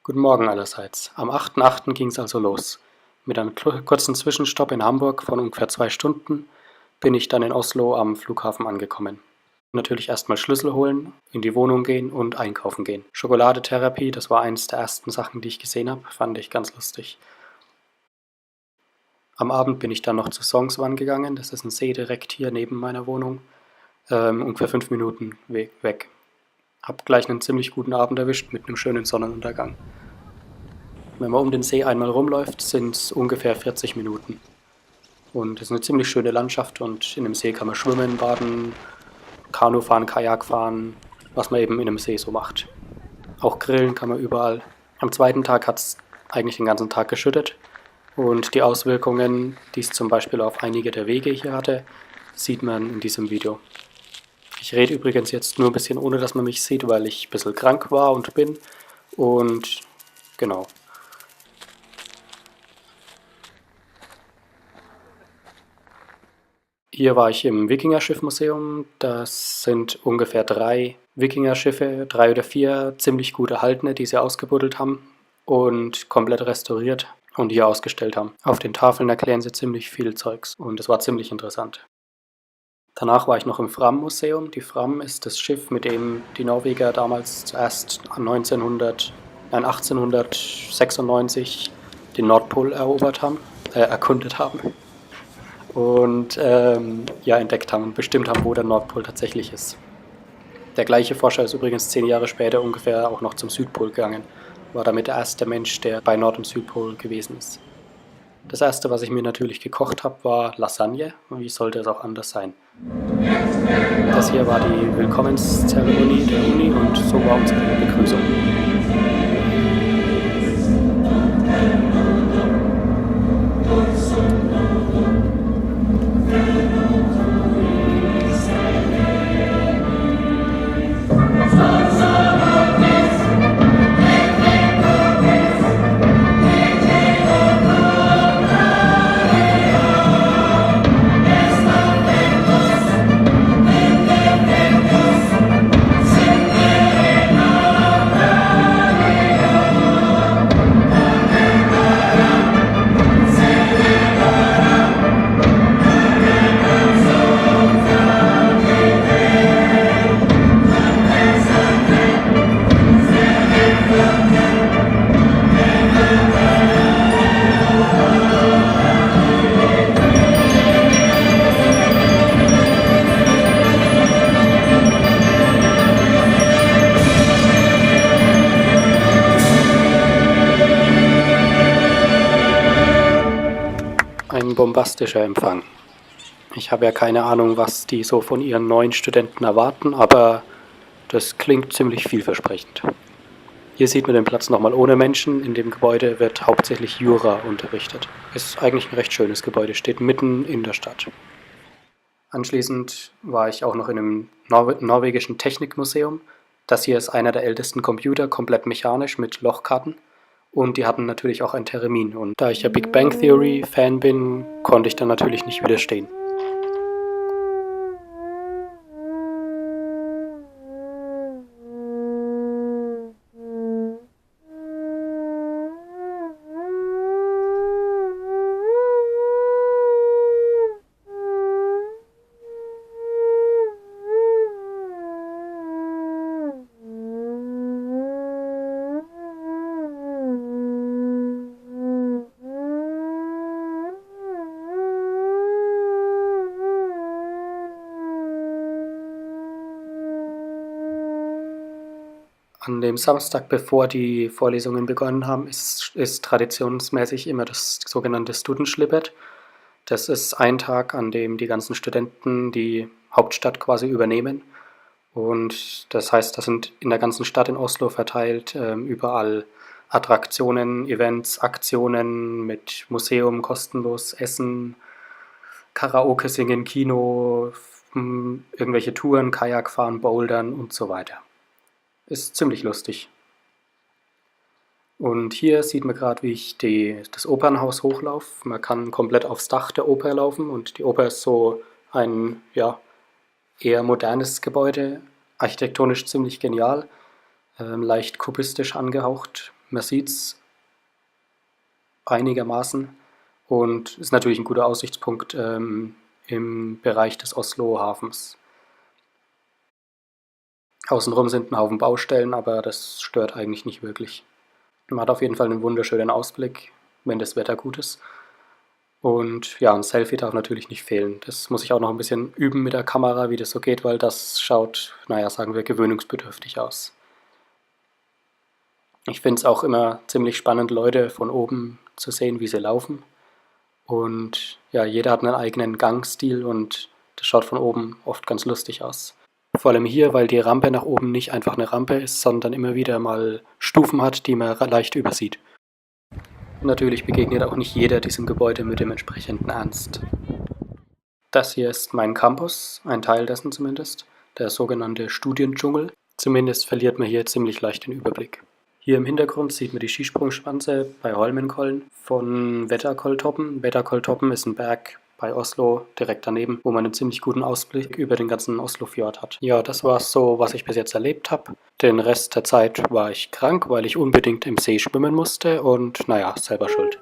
Guten Morgen allerseits. Am 8.8. ging es also los. Mit einem kurzen Zwischenstopp in Hamburg von ungefähr 2 Stunden bin ich dann in Oslo am Flughafen angekommen. Natürlich erstmal Schlüssel holen, in die Wohnung gehen und einkaufen gehen. Schokoladetherapie, das war eins der ersten Sachen, die ich gesehen habe, fand ich ganz lustig. Am Abend bin ich dann noch zu Sognsvann gegangen, das ist ein See direkt hier neben meiner Wohnung, ungefähr 5 Minuten weg. Hab gleich einen ziemlich guten Abend erwischt mit einem schönen Sonnenuntergang. Wenn man um den See einmal rumläuft, sind es ungefähr 40 Minuten. Und es ist eine ziemlich schöne Landschaft und in dem See kann man schwimmen, baden, Kanu fahren, Kajak fahren, was man eben in einem See so macht. Auch grillen kann man überall. Am zweiten Tag hat es eigentlich den ganzen Tag geschüttet und die Auswirkungen, die es zum Beispiel auf einige der Wege hier hatte, sieht man in diesem Video. Ich rede übrigens jetzt nur ein bisschen, ohne dass man mich sieht, weil ich ein bisschen krank war und bin. Und genau. Hier war ich im Wikingerschiffmuseum. Das sind ungefähr 3 Wikingerschiffe, 3 oder 4 ziemlich gut erhaltene, die sie ausgebuddelt haben und komplett restauriert und hier ausgestellt haben. Auf den Tafeln erklären sie ziemlich viel Zeugs und es war ziemlich interessant. Danach war ich noch im Fram-Museum. Die Fram ist das Schiff, mit dem die Norweger damals zuerst 1896 den Nordpol erkundet haben. Und entdeckt haben und bestimmt haben, wo der Nordpol tatsächlich ist. Der gleiche Forscher ist übrigens 10 Jahre später ungefähr auch noch zum Südpol gegangen. War damit der erste Mensch, der bei Nord- und Südpol gewesen ist. Das erste, was ich mir natürlich gekocht habe, war Lasagne. Und wie sollte es auch anders sein? Das hier war die Willkommenszeremonie der Uni und so war unsere Begrüßung. Ein bombastischer Empfang. Ich habe ja keine Ahnung, was die so von ihren neuen Studenten erwarten, aber das klingt ziemlich vielversprechend. Hier sieht man den Platz nochmal ohne Menschen. In dem Gebäude wird hauptsächlich Jura unterrichtet. Ist eigentlich ein recht schönes Gebäude, steht mitten in der Stadt. Anschließend war ich auch noch in einem norwegischen Technikmuseum. Das hier ist einer der ältesten Computer, komplett mechanisch mit Lochkarten. Und die hatten natürlich auch ein Termin. Und da ich ja Big Bang Theory Fan bin, konnte ich dann natürlich nicht widerstehen. An dem Samstag, bevor die Vorlesungen begonnen haben, ist traditionsmäßig immer das sogenannte Studentslippet. Das ist ein Tag, an dem die ganzen Studenten die Hauptstadt quasi übernehmen. Und das heißt, da sind in der ganzen Stadt in Oslo verteilt überall Attraktionen, Events, Aktionen mit Museum, kostenlos Essen, Karaoke singen, Kino, irgendwelche Touren, Kajak fahren, Bouldern und so weiter. Ist ziemlich lustig. Und hier sieht man gerade, wie ich das Opernhaus hochlaufe. Man kann komplett aufs Dach der Oper laufen und die Oper ist so ein eher modernes Gebäude, architektonisch ziemlich genial, leicht kubistisch angehaucht, Man sieht's einigermaßen und ist natürlich ein guter Aussichtspunkt im Bereich des Oslo-Hafens. Außenrum sind ein Haufen Baustellen, aber das stört eigentlich nicht wirklich. Man hat auf jeden Fall einen wunderschönen Ausblick, wenn das Wetter gut ist. Und ja, ein Selfie darf natürlich nicht fehlen. Das muss ich auch noch ein bisschen üben mit der Kamera, wie das so geht, weil das schaut, naja, sagen wir, gewöhnungsbedürftig aus. Ich finde es auch immer ziemlich spannend, Leute von oben zu sehen, wie sie laufen. Und ja, jeder hat einen eigenen Gangstil und das schaut von oben oft ganz lustig aus. Vor allem hier, weil die Rampe nach oben nicht einfach eine Rampe ist, sondern immer wieder mal Stufen hat, die man leicht übersieht. Natürlich begegnet auch nicht jeder diesem Gebäude mit dem entsprechenden Ernst. Das hier ist mein Campus, ein Teil dessen zumindest, der sogenannte Studiendschungel. Zumindest verliert man hier ziemlich leicht den Überblick. Hier im Hintergrund sieht man die Skisprungschanze bei Holmenkollen von Wetterkolltoppen. Wetterkolltoppen ist ein Berg bei Oslo direkt daneben, wo man einen ziemlich guten Ausblick über den ganzen Oslofjord hat. Ja, das war so, was ich bis jetzt erlebt habe. Den Rest der Zeit war ich krank, weil ich unbedingt im See schwimmen musste und naja, selber schuld.